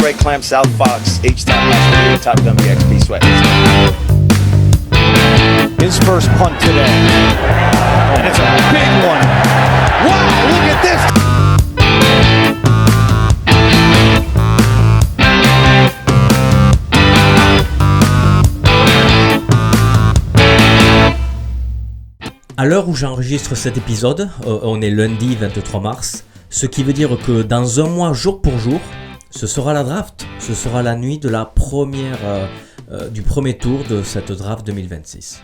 Red Clamp, South Fox, H-Town, Master, Top Gun, BXP, Sweat. His first punt today. And it's a big one. Wow, look at this. À l'heure où j'enregistre cet épisode, on est lundi 23 mars, ce qui veut dire que dans un mois, jour pour jour, ce sera la draft. Ce sera la nuit de la du premier tour de cette draft 2026.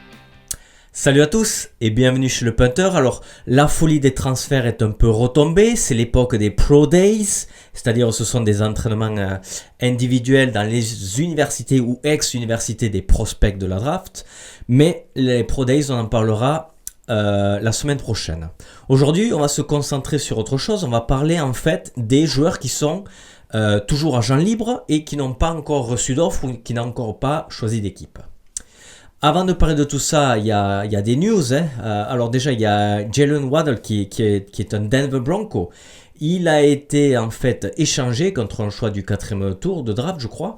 Salut à tous et bienvenue chez le Punter. Alors, la folie des transferts est un peu retombée, c'est l'époque des Pro Days, c'est-à-dire ce sont des entraînements individuels dans les universités ou ex-universités des prospects de la draft, mais les Pro Days, on en parlera la semaine prochaine. Aujourd'hui, on va se concentrer sur autre chose. On va parler en fait des joueurs qui sont toujours agents libres et qui n'ont pas encore reçu d'offre ou qui n'ont encore pas choisi d'équipe. Avant de parler de tout ça, il y a des news. Alors déjà, il y a Jalen Waddle qui est un Denver Bronco. Il a été en fait échangé contre un choix du 4e tour de draft, je crois.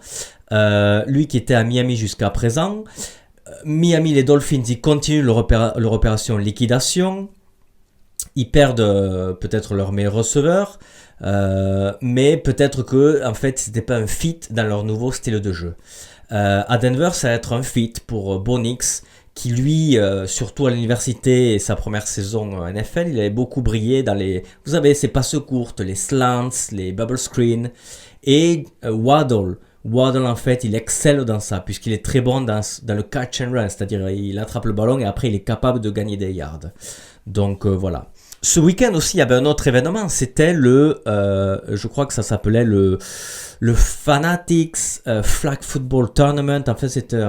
Lui qui était à Miami jusqu'à présent. Miami, les Dolphins, ils continuent leur opération liquidation. Ils perdent peut-être leur meilleur receveur, mais peut-être que en fait c'était pas un fit dans leur nouveau style de jeu. À Denver, ça va être un fit pour Bo Nix, qui lui, surtout à l'université et sa première saison NFL, il avait beaucoup brillé dans les, vous savez, ces passes courtes, les slants, les bubble screens, et Waddle, en fait, il excelle dans ça, puisqu'il est très bon dans le catch and run, c'est-à-dire il attrape le ballon et après il est capable de gagner des yards. Donc voilà. Ce week-end aussi, il y avait un autre événement, c'était je crois que ça s'appelait le Fanatics Flag Football Tournament. En fait, c'était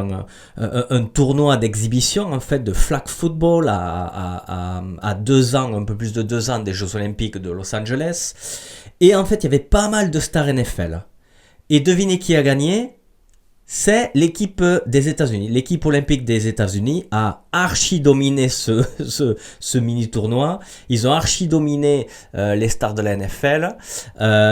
un tournoi d'exhibition en fait de flag football à 2 ans, un peu plus de 2 ans des Jeux Olympiques de Los Angeles. Et en fait, il y avait pas mal de stars NFL. Et devinez qui a gagné? C'est l'équipe des États-Unis. L'équipe olympique des États-Unis a archi-dominé ce mini-tournoi. Ils ont archi-dominé les stars de la NFL.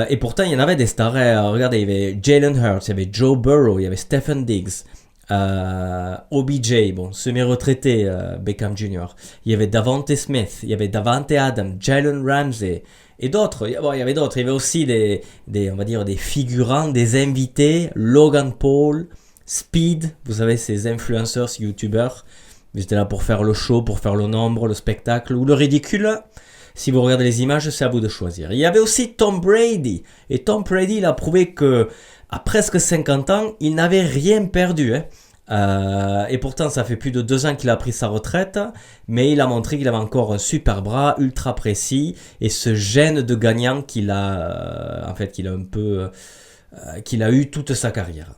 Et pourtant, il y en avait des stars. Regardez, il y avait Jalen Hurts, il y avait Joe Burrow, il y avait Stephen Diggs, OBJ, bon, semi-retraité, Beckham Jr. Il y avait Davante Smith, il y avait Davante Adams, Jalen Ramsey, et d'autres. Bon, il y avait d'autres. Il y avait aussi on va dire des figurants, des invités, Logan Paul, Speed, vous savez, ces influenceurs, ces youtubeurs. Ils étaient là pour faire le show, pour faire le nombre, le spectacle ou le ridicule. Si vous regardez les images, c'est à vous de choisir. Il y avait aussi Tom Brady. Et Tom Brady, il a prouvé que à presque 50 ans, il n'avait rien perdu. Et pourtant, ça fait plus de 2 ans qu'il a pris sa retraite, mais il a montré qu'il avait encore un super bras, ultra précis, et ce gène de gagnant qu'il a eu toute sa carrière.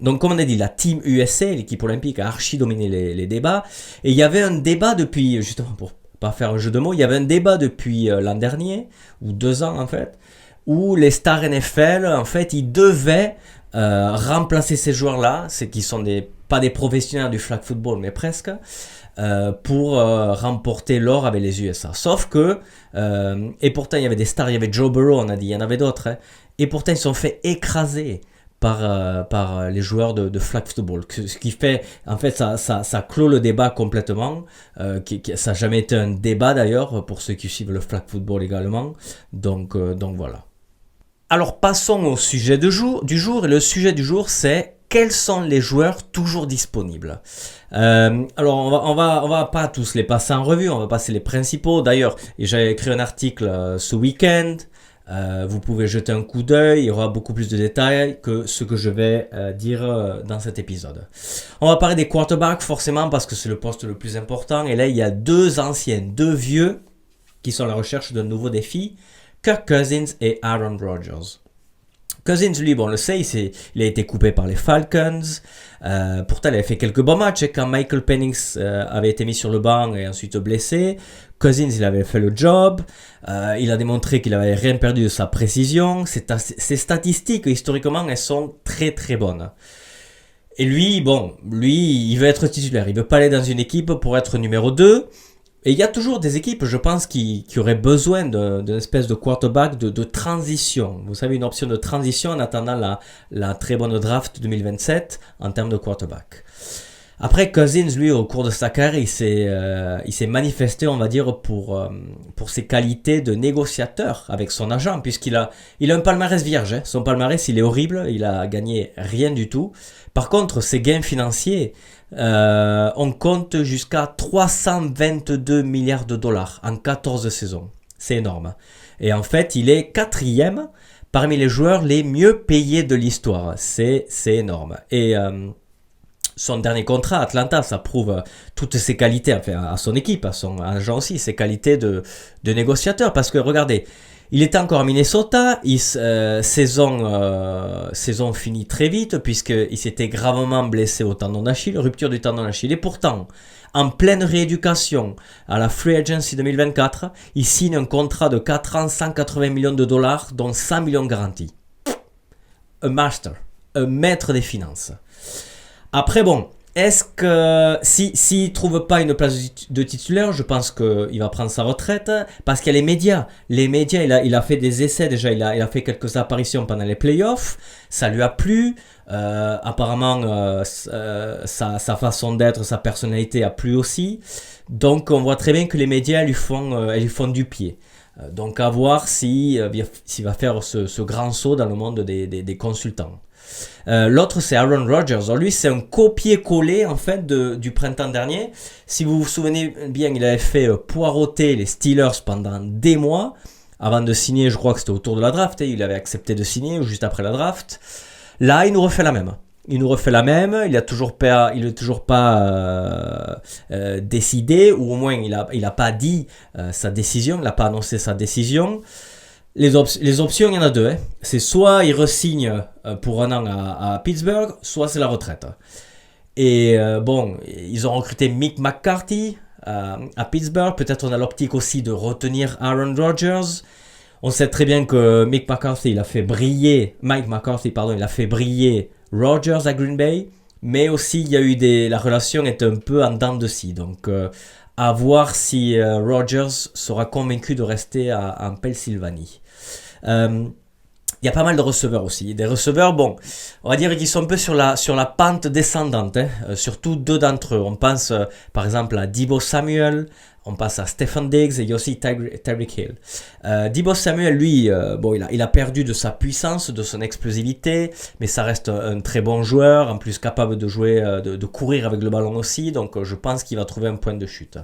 Donc, comme on a dit, la Team USA, l'équipe olympique, a archi dominé les débats, et il y avait un débat depuis, justement pour pas faire un jeu de mots, il y avait un débat depuis l'an dernier, ou 2 ans en fait, où les stars NFL, en fait, ils devaient remplacer ces joueurs-là, c'est qui sont pas des professionnels du flag football, mais presque, pour remporter l'or avec les USA. Sauf que, et pourtant il y avait des stars, il y avait Joe Burrow, on a dit, il y en avait d'autres, et pourtant ils se sont fait écraser par les joueurs de flag football. Ce qui fait, en fait, ça clôt le débat complètement. Ça n'a jamais été un débat d'ailleurs, pour ceux qui suivent le flag football également. Donc voilà. Alors passons au sujet du jour, et le sujet du jour c'est quels sont les joueurs toujours disponibles. Alors on va pas tous les passer en revue, on va passer les principaux. D'ailleurs, j'ai écrit un article ce week-end, vous pouvez jeter un coup d'œil, il y aura beaucoup plus de détails que ce que je vais dire dans cet épisode. On va parler des quarterbacks forcément parce que c'est le poste le plus important, et là il y a 2 anciens, 2 vieux qui sont à la recherche d'un nouveau défi. Kirk Cousins et Aaron Rodgers. Cousins, lui, bon, on le sait, il a été coupé par les Falcons. Pourtant, il avait fait quelques bons matchs quand Michael Penix avait été mis sur le banc et ensuite blessé. Cousins, il avait fait le job. Il a démontré qu'il n'avait rien perdu de sa précision. Ses statistiques, historiquement, elles sont très très bonnes. Et lui, il veut être titulaire. Il veut pas aller dans une équipe pour être numéro 2. Et il y a toujours des équipes, je pense, qui auraient besoin d'une espèce de quarterback de transition. Vous savez, une option de transition en attendant la très bonne draft 2027 en termes de quarterback. Après, Cousins, lui, au cours de sa carrière, il s'est manifesté, on va dire, pour ses qualités de négociateur avec son agent, puisqu'il a un palmarès vierge. Hein. Son palmarès, il est horrible, il a gagné rien du tout. Par contre, ses gains financiers, on compte jusqu'à 322 milliards de dollars en 14 saisons. C'est énorme. Et en fait, il est 4e parmi les joueurs les mieux payés de l'histoire. C'est énorme. Et son dernier contrat à Atlanta, ça prouve toutes ses qualités, enfin à son équipe, à son agent aussi, ses qualités de négociateur. Parce que regardez, il était encore à Minnesota, saison finie très vite puisqu'il s'était gravement blessé au tendon d'Achille, rupture du tendon d'Achille. Et pourtant, en pleine rééducation à la Free Agency 2024, il signe un contrat de 4 ans, 180 millions de dollars, dont 100 millions garantis. Un master, un maître des finances. Après bon, est-ce que s'il ne trouve pas une place de titulaire, je pense qu'il va prendre sa retraite parce qu'il y a les médias. Les médias, il a fait des essais déjà, il a fait quelques apparitions pendant les playoffs, ça lui a plu. Apparemment, sa façon d'être, sa personnalité a plu aussi. Donc on voit très bien que les médias lui font du pied. Donc à voir s'il va faire ce grand saut dans le monde des consultants. L'autre c'est Aaron Rodgers. Alors lui c'est un copier-coller en fait du printemps dernier. Si vous vous souvenez bien, il avait fait poireauter les Steelers pendant des mois avant de signer. Je crois que c'était autour de la draft. Il avait accepté de signer ou juste après la draft. Là il nous refait la même. Il est toujours pas décidé, ou au moins il a pas dit sa décision, il n'a pas annoncé sa décision. Les options, il y en a deux. Hein. C'est soit il re-signe pour un an à Pittsburgh, soit c'est la retraite. Et bon, ils ont recruté Mike McCarthy à Pittsburgh. Peut-être on a l'optique aussi de retenir Aaron Rodgers. On sait très bien que Mike McCarthy, il a fait briller Rodgers à Green Bay. Mais aussi, il y a eu la relation est un peu en dents de scie. Donc, à voir si Rodgers sera convaincu de rester en Pennsylvanie. Il y a pas mal de receveurs aussi. Des receveurs, bon, on va dire qu'ils sont un peu sur la pente descendante. Surtout deux d'entre eux. On pense par exemple à Deebo Samuel, on passe à Stefon Diggs et il y a aussi Tyreek Hill. Deebo Samuel, lui, bon, il a perdu de sa puissance, de son explosivité, mais ça reste un très bon joueur, en plus capable de jouer, de courir avec le ballon aussi, donc je pense qu'il va trouver un point de chute.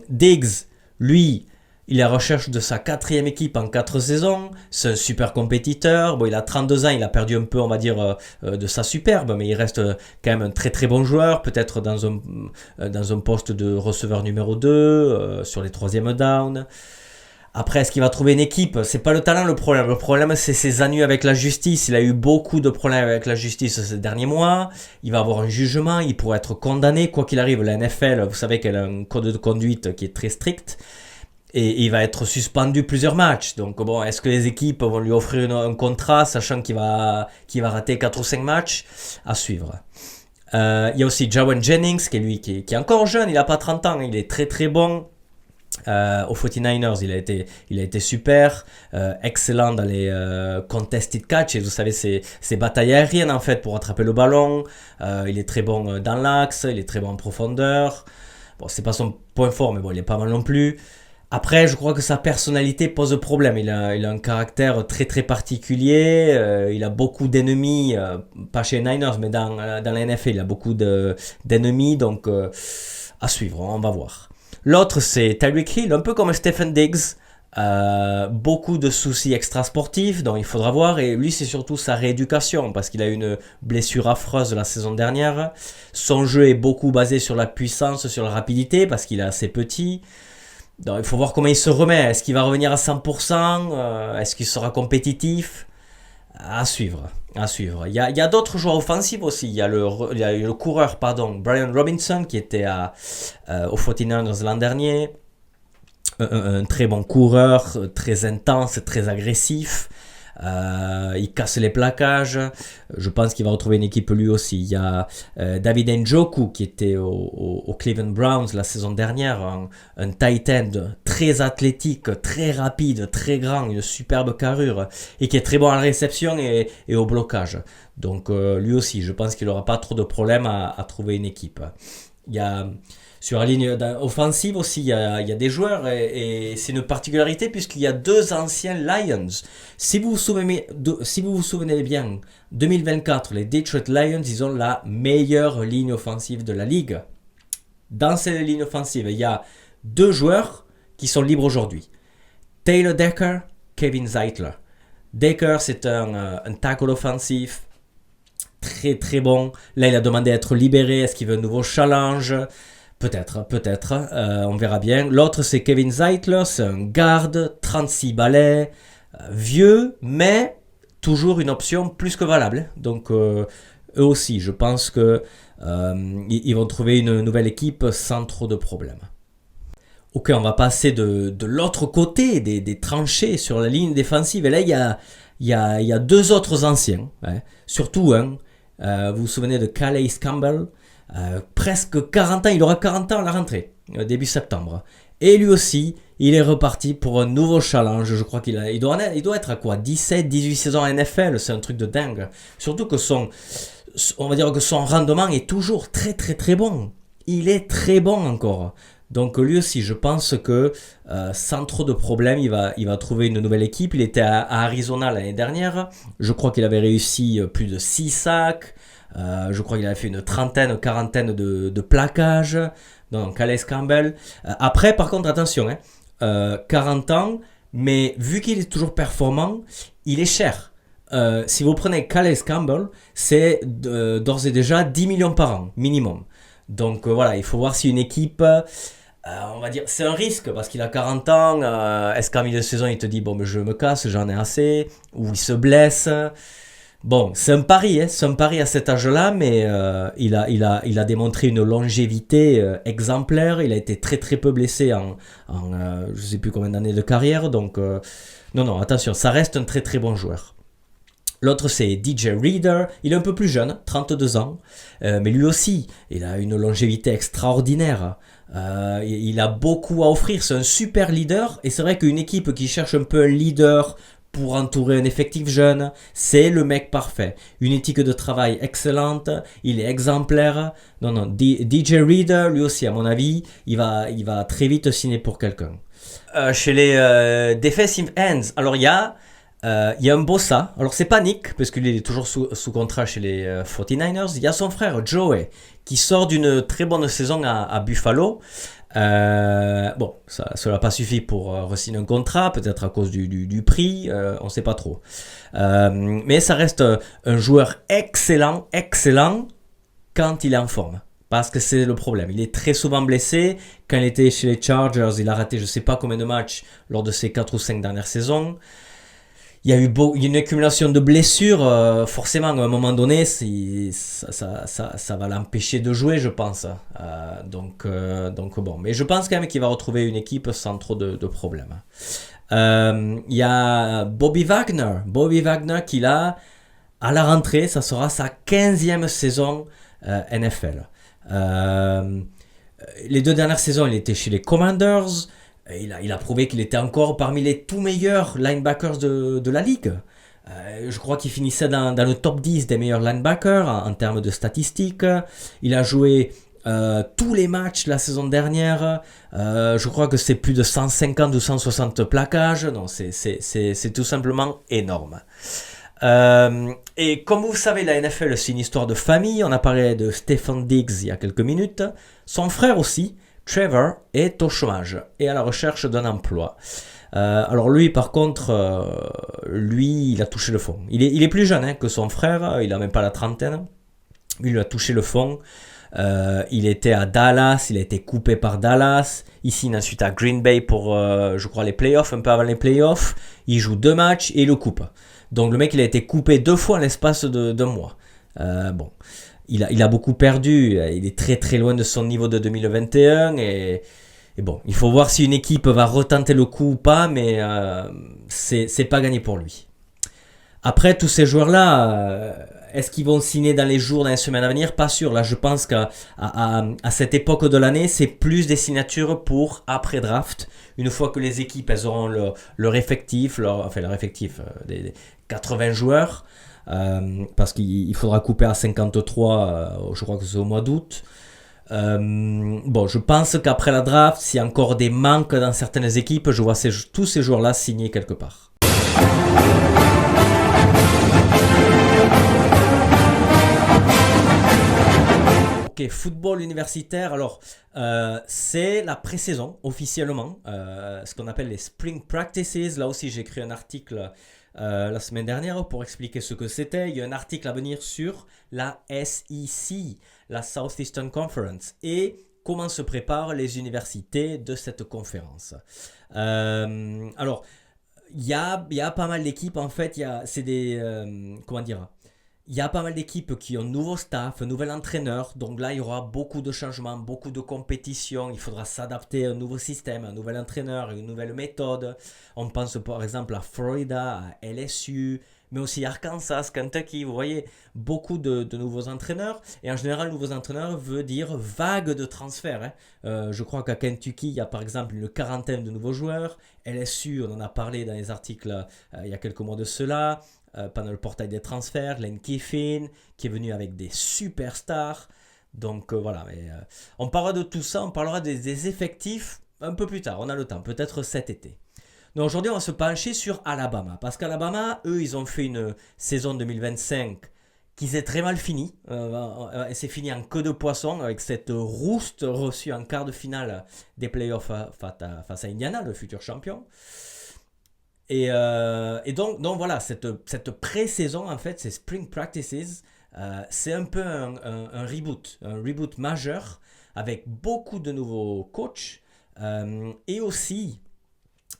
Diggs, lui, il est à la recherche de sa 4e équipe en 4 saisons. C'est un super compétiteur. Bon, il a 32 ans, il a perdu un peu, on va dire, de sa superbe, mais il reste quand même un très très bon joueur, peut-être dans un poste de receveur numéro 2, sur les 3e downs. Après, est-ce qu'il va trouver une équipe ? C'est pas le talent le problème. Le problème, c'est ses ennuis avec la justice. Il a eu beaucoup de problèmes avec la justice ces derniers mois. Il va avoir un jugement, il pourrait être condamné. Quoi qu'il arrive, la NFL, vous savez qu'elle a un code de conduite qui est très strict. Et il va être suspendu plusieurs matchs. Donc bon, est-ce que les équipes vont lui offrir un contrat, sachant qu'il va rater 4 ou 5 matchs ? À suivre. Il y a aussi Jawan Jennings, qui est encore jeune, il n'a pas 30 ans, il est très très bon. Aux 49ers, il a été super, excellent dans les contested catch, et vous savez ces batailles aériennes en fait pour attraper le ballon. Il est très bon dans l'axe, il est très bon en profondeur. Bon, c'est pas son point fort, mais bon, il est pas mal non plus. Après, je crois que sa personnalité pose problème. Il a un caractère très très particulier. Il a beaucoup d'ennemis, pas chez les Niners, mais dans la NFL, il a beaucoup d'ennemis. Donc, à suivre, on va voir. L'autre, c'est Tyreek Hill, un peu comme Stefon Diggs. Beaucoup de soucis extrasportifs dont il faudra voir. Et lui, c'est surtout sa rééducation, parce qu'il a eu une blessure affreuse la saison dernière. Son jeu est beaucoup basé sur la puissance, sur la rapidité, parce qu'il est assez petit. Donc, il faut voir comment il se remet. Est-ce qu'il va revenir à 100%? Est-ce qu'il sera compétitif? À suivre. Il y a d'autres joueurs offensifs aussi. Il y a le coureur, Brian Robinson, qui était aux 49ers l'an dernier. Un très bon coureur, très intense, très agressif. il casse les plaquages. Je pense qu'il va retrouver une équipe lui aussi. Il y a David Njoku qui était au Cleveland Browns la saison dernière, un tight end très athlétique, très rapide, très grand, une superbe carrure et qui est très bon à la réception et au blocage. Donc lui aussi, je pense qu'il n'aura pas trop de problèmes à trouver une équipe. Il y a sur la ligne offensive aussi, il y a des joueurs et c'est une particularité puisqu'il y a 2 anciens Lions. Si vous vous souvenez bien, 2024, les Detroit Lions, ils ont la meilleure ligne offensive de la ligue. Dans cette ligne offensive, il y a 2 joueurs qui sont libres aujourd'hui. Taylor Decker, Kevin Zeitler. Decker, c'est un tackle offensif très très bon. Là, il a demandé à être libéré. Est-ce qu'il veut un nouveau challenge ? Peut-être. On verra bien. L'autre, c'est Kevin Zeitler. C'est un garde, 36 balais, vieux, mais toujours une option plus que valable. Donc, eux aussi, je pense que ils vont trouver une nouvelle équipe sans trop de problèmes. Ok, on va passer de l'autre côté des tranchées sur la ligne défensive. Et là, il y a 2 autres anciens. Ouais. Surtout un. Vous vous souvenez de Calais Campbell, presque 40 ans, il aura 40 ans à la rentrée, début septembre. Et lui aussi, il est reparti pour un nouveau challenge. Je crois qu'il doit être à quoi 17, 18 saisons en NFL, c'est un truc de dingue. Surtout que on va dire que son rendement est toujours très très très bon. Il est très bon encore. Donc lui aussi, je pense que sans trop de problèmes, il va trouver une nouvelle équipe. Il était à Arizona l'année dernière. Je crois qu'il avait réussi plus de 6 sacs. Je crois qu'il avait fait une quarantaine de plaquages. Donc Calais Campbell. Après, par contre, attention, 40 ans, mais vu qu'il est toujours performant, il est cher. Si vous prenez Calais Campbell, c'est d'ores et déjà 10 millions par an, minimum. Donc voilà, il faut voir si une équipe... on va dire, c'est un risque parce qu'il a 40 ans. Est-ce qu'en milieu de saison il te dit bon, mais je me casse, j'en ai assez, ou il se blesse. Bon, c'est un pari à cet âge-là, mais il a démontré une longévité exemplaire. Il a été très très peu blessé en je sais plus combien d'années de carrière. Donc non, attention, ça reste un très très bon joueur. L'autre, c'est DJ Reader. Il est un peu plus jeune, 32 ans. Mais lui aussi, il a une longévité extraordinaire. Il a beaucoup à offrir. C'est un super leader. Et c'est vrai qu'une équipe qui cherche un peu un leader pour entourer un effectif jeune, c'est le mec parfait. Une éthique de travail excellente. Il est exemplaire. Non, DJ Reader, lui aussi, à mon avis, il va très vite signer pour quelqu'un. Chez les defensive ends, alors il y a un Bossa, alors c'est pas Nick parce qu'il est toujours sous contrat chez les 49ers. Il y a son frère Joey qui sort d'une très bonne saison à Buffalo. Bon, cela n'a pas suffi pour re-signer un contrat, peut-être à cause du prix, on ne sait pas trop. Mais ça reste un joueur excellent quand il est en forme. Parce que c'est le problème. Il est très souvent blessé. Quand il était chez les Chargers, il a raté je ne sais pas combien de matchs lors de ses 4 ou 5 dernières saisons. Il y a eu une accumulation de blessures, forcément à un moment donné, ça va l'empêcher de jouer, je pense. Donc bon, mais je pense quand même qu'il va retrouver une équipe sans trop de problèmes. Il y a Bobby Wagner qui là, à la rentrée, ça sera sa 15e saison NFL. Les 2 dernières saisons, il était chez les Commanders. Il a prouvé qu'il était encore parmi les tout meilleurs linebackers de la ligue. Je crois qu'il finissait dans le top 10 des meilleurs linebackers en termes de statistiques. Il a joué tous les matchs la saison dernière. Je crois que c'est plus de 150 ou 160 plaquages. Non, c'est tout simplement énorme. Et comme vous savez, la NFL, c'est une histoire de famille. On a parlé de Stefon Diggs il y a quelques minutes. Son frère aussi, Trevor, est au chômage et à la recherche d'un emploi. Alors lui, par contre, il a touché le fond. Il est plus jeune que son frère, il n'a même pas la trentaine. Lui, il a touché le fond. Il était à Dallas, il a été coupé par Dallas. Il signe ensuite à Green Bay pour, je crois, les playoffs, un peu avant les playoffs. Il joue 2 matchs et il le coupe. Donc le mec, il a été coupé 2 fois en l'espace de mois. Bon. Il a beaucoup perdu, il est très très loin de son niveau de 2021 et bon, il faut voir si une équipe va retenter le coup ou pas, mais c'est pas gagné pour lui. Après, tous ces joueurs-là, est-ce qu'ils vont signer dans les semaines à venir? Pas sûr. Là, je pense qu'à cette époque de l'année, c'est plus des signatures pour après-draft. Une fois que les équipes elles auront leur effectif, leur effectif des 80 joueurs, parce qu'il faudra couper à 53, je crois que c'est au mois d'août. Bon, je pense qu'après la draft, s'il y a encore des manques dans certaines équipes, je vois tous ces joueurs-là signer quelque part. Ok, football universitaire, alors c'est la pré-saison officiellement, ce qu'on appelle les Spring Practices. Là aussi j'ai écrit un article la semaine dernière pour expliquer ce que c'était. Il y a un article à venir sur la SEC, la Southeastern Conference, et comment se préparent les universités de cette conférence. Alors, il y a pas mal d'équipes en fait, comment dire, il y a pas mal d'équipes qui ont nouveau staff, un nouvel entraîneur, donc là il y aura beaucoup de changements, beaucoup de compétitions, il faudra s'adapter à un nouveau système, à un nouvel entraîneur, une nouvelle méthode. On pense par exemple à Florida, à LSU, mais aussi Arkansas, Kentucky, vous voyez, beaucoup de nouveaux entraîneurs, et en général nouveaux entraîneurs veut dire vague de transferts. Je crois qu'à Kentucky, il y a par exemple une quarantaine de nouveaux joueurs, LSU, on en a parlé dans les articles il y a quelques mois de cela, pendant le portail des transferts, Lane Kiffin qui est venu avec des superstars. Donc voilà, on parlera de tout ça, on parlera des effectifs un peu plus tard, on a le temps, peut-être cet été. Donc aujourd'hui on va se pencher sur Alabama, parce qu'Alabama, eux, ils ont fait une saison 2025 qui s'est très mal finie, elle s'est finie en queue de poisson avec cette rouste reçue en quart de finale des playoffs face à Indiana, le futur champion. Et donc voilà, cette pré-saison, en fait, ces Spring Practices, c'est un peu un reboot majeur avec beaucoup de nouveaux coachs et aussi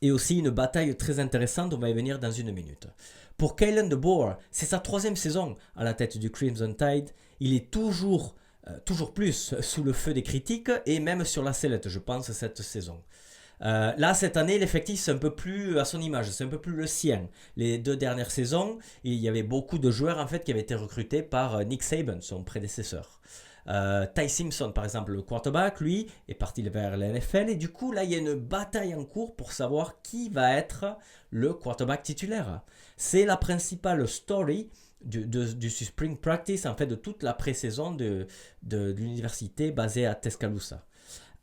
une bataille très intéressante, on va y venir dans une minute. Pour Kalen DeBoer, c'est sa 3e saison à la tête du Crimson Tide, il est toujours plus sous le feu des critiques et même sur la sellette, je pense, cette saison. Là, cette année, l'effectif, c'est un peu plus à son image, c'est un peu plus le sien. Les 2 dernières saisons, il y avait beaucoup de joueurs en fait qui avaient été recrutés par Nick Saban, son prédécesseur. Ty Simpson, par exemple, le quarterback, lui, est parti vers la NFL, et du coup, là, il y a une bataille en cours pour savoir qui va être le quarterback titulaire. C'est la principale story du Spring Practice, en fait, de toute la pré-saison de l'université basée à Tuscaloosa.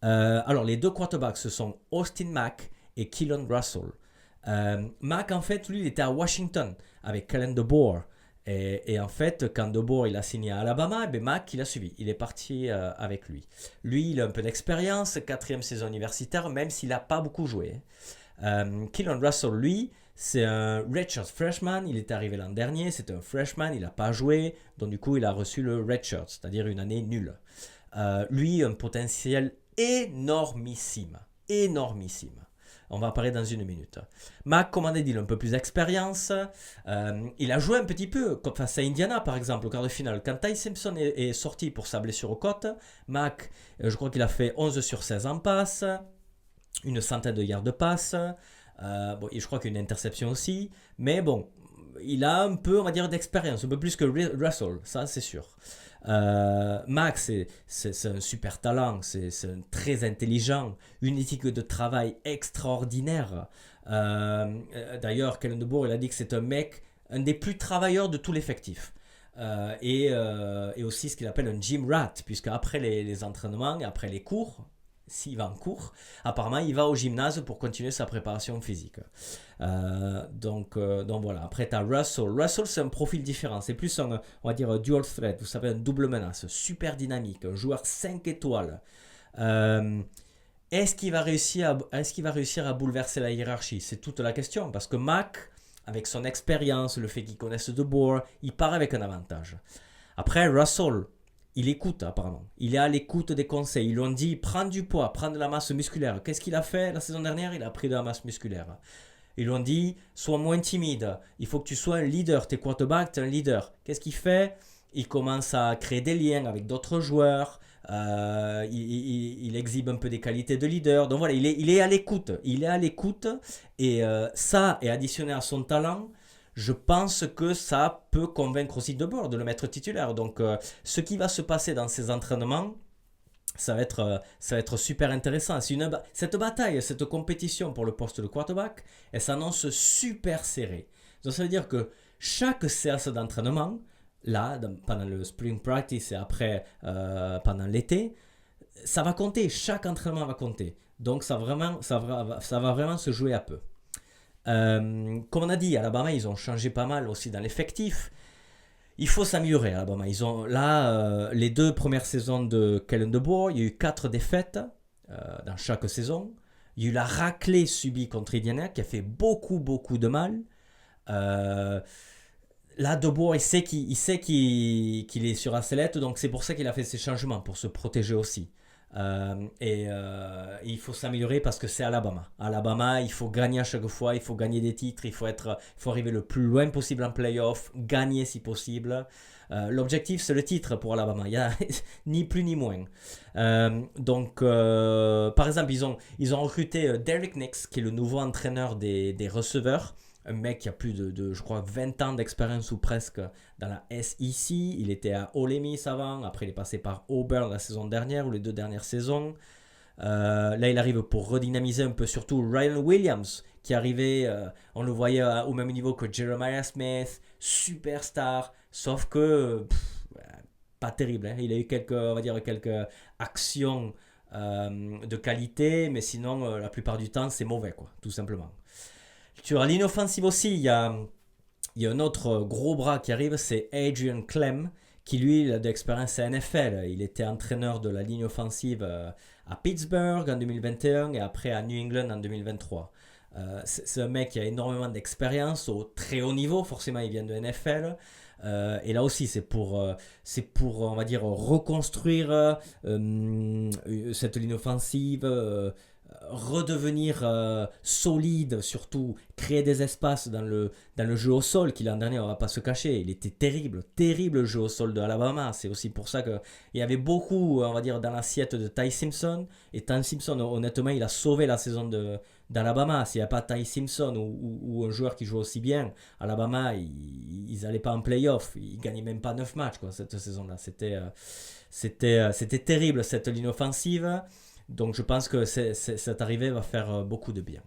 Alors, les 2 quarterbacks, ce sont Austin Mack et Keelan Russell. Mack, en fait, lui, il était à Washington avec Kalen DeBoer. Et en fait, quand DeBoer il a signé à Alabama, Mack, il a suivi. Il est parti avec lui. Lui, il a un peu d'expérience, 4e saison universitaire, même s'il n'a pas beaucoup joué. Keelan Russell, lui, c'est un redshirt freshman. Il est arrivé l'an dernier, c'était un freshman, il n'a pas joué. Donc, du coup, il a reçu le redshirt, c'est-à-dire une année nulle. Lui, un potentiel énormissime. On va en parler dans une minute. Mack, comme on a dit, il a un peu plus d'expérience. Il a joué un petit peu face à Indiana, par exemple, au quart de finale. Quand Ty Simpson est sorti pour sa blessure aux côtes, Mack, je crois qu'il a fait 11 sur 16 en passe, une centaine de yards de passe. Et je crois qu'il y a une interception aussi. Mais bon, il a un peu, on va dire, d'expérience, un peu plus que Russell, ça c'est sûr. Max, c'est un super talent, c'est très intelligent, une éthique de travail extraordinaire. D'ailleurs, Kellen DeBoer, il a dit que c'est un des plus travailleurs de tout l'effectif. Et aussi ce qu'il appelle un gym rat, puisque après les entraînements et après les cours, s'il va en cours, apparemment il va au gymnase pour continuer sa préparation physique. Donc voilà. Après tu as Russell. Russell, c'est un profil différent, c'est plus on va dire dual threat, vous savez, un double menace, super dynamique, un joueur 5 étoiles. Est-ce qu'il va réussir à bouleverser la hiérarchie? C'est toute la question, parce que Mack, avec son expérience, le fait qu'il connaisse DeBoer, il part avec un avantage. Après, Russell, il écoute apparemment. Il est à l'écoute des conseils. Ils lui ont dit, prends du poids, prends de la masse musculaire. Qu'est-ce qu'il a fait la saison dernière? Il a pris de la masse musculaire. Ils lui ont dit, sois moins timide. Il faut que tu sois un leader. T'es quarterback, t'es un leader. Qu'est-ce qu'il fait? Il commence à créer des liens avec d'autres joueurs. Il exhibe un peu des qualités de leader. Donc voilà, il est à l'écoute. Et ça, et additionné à son talent, je pense que ça peut convaincre aussi DeBoer de le mettre titulaire. Donc, ce qui va se passer dans ces entraînements, ça va être super intéressant. Cette bataille, cette compétition pour le poste de quarterback, elle s'annonce super serrée. Donc, ça veut dire que chaque séance d'entraînement, là, pendant le spring practice et après, pendant l'été, ça va compter. Chaque entraînement va compter. Donc, ça va vraiment se jouer à peu. Comme on a dit, Alabama, ils ont changé pas mal aussi dans l'effectif. Il faut s'améliorer à Alabama. Ils ont là les 2 premières saisons de Kellen DeBoer, il y a eu 4 défaites dans chaque saison. Il y a eu la raclée subie contre Indiana qui a fait beaucoup de mal. Là, DeBoer, il sait qu'il est sur la sellette, donc c'est pour ça qu'il a fait ces changements, pour se protéger aussi. Il faut s'améliorer parce que c'est Alabama. Alabama, il faut gagner à chaque fois, il faut gagner des titres, il faut arriver le plus loin possible en playoff, gagner si possible. L'objectif, c'est le titre pour Alabama. Il y a ni plus ni moins. Donc, par exemple, ils ont recruté Derek Nix, qui est le nouveau entraîneur des receveurs. Un mec qui a plus de, je crois, 20 ans d'expérience ou presque dans la SEC. Il était à Ole Miss avant. Après, il est passé par Auburn la saison dernière ou les 2 dernières saisons. Là, il arrive pour redynamiser un peu, surtout Ryan Williams, qui arrivait, on le voyait au même niveau que Jeremiah Smith, superstar, sauf que pas terrible. Il a eu quelques actions de qualité, mais sinon, la plupart du temps, c'est mauvais, quoi, tout simplement. Sur la ligne offensive aussi, il y a un autre gros bras qui arrive, c'est Adrian Clem, qui lui il a de l'expérience à NFL. Il était entraîneur de la ligne offensive à Pittsburgh en 2021 et après à New England en 2023. C'est un mec qui a énormément d'expérience au très haut niveau, forcément il vient de NFL. Et là aussi c'est pour on va dire reconstruire cette ligne offensive, redevenir solide, surtout créer des espaces dans le jeu au sol qui l'an dernier, on va pas se cacher, il était terrible le jeu au sol de Alabama. C'est aussi pour ça qu'il y avait beaucoup, on va dire, dans l'assiette de Ty Simpson, et Ty Simpson honnêtement il a sauvé la saison d'Alabama. S'il n'y a pas Ty Simpson ou un joueur qui joue aussi bien, Alabama ils n'allaient pas en playoff, ils gagnaient même pas 9 matchs quoi, cette saison là. C'était terrible cette ligne offensive. Donc je pense que cette arrivée va faire beaucoup de bien.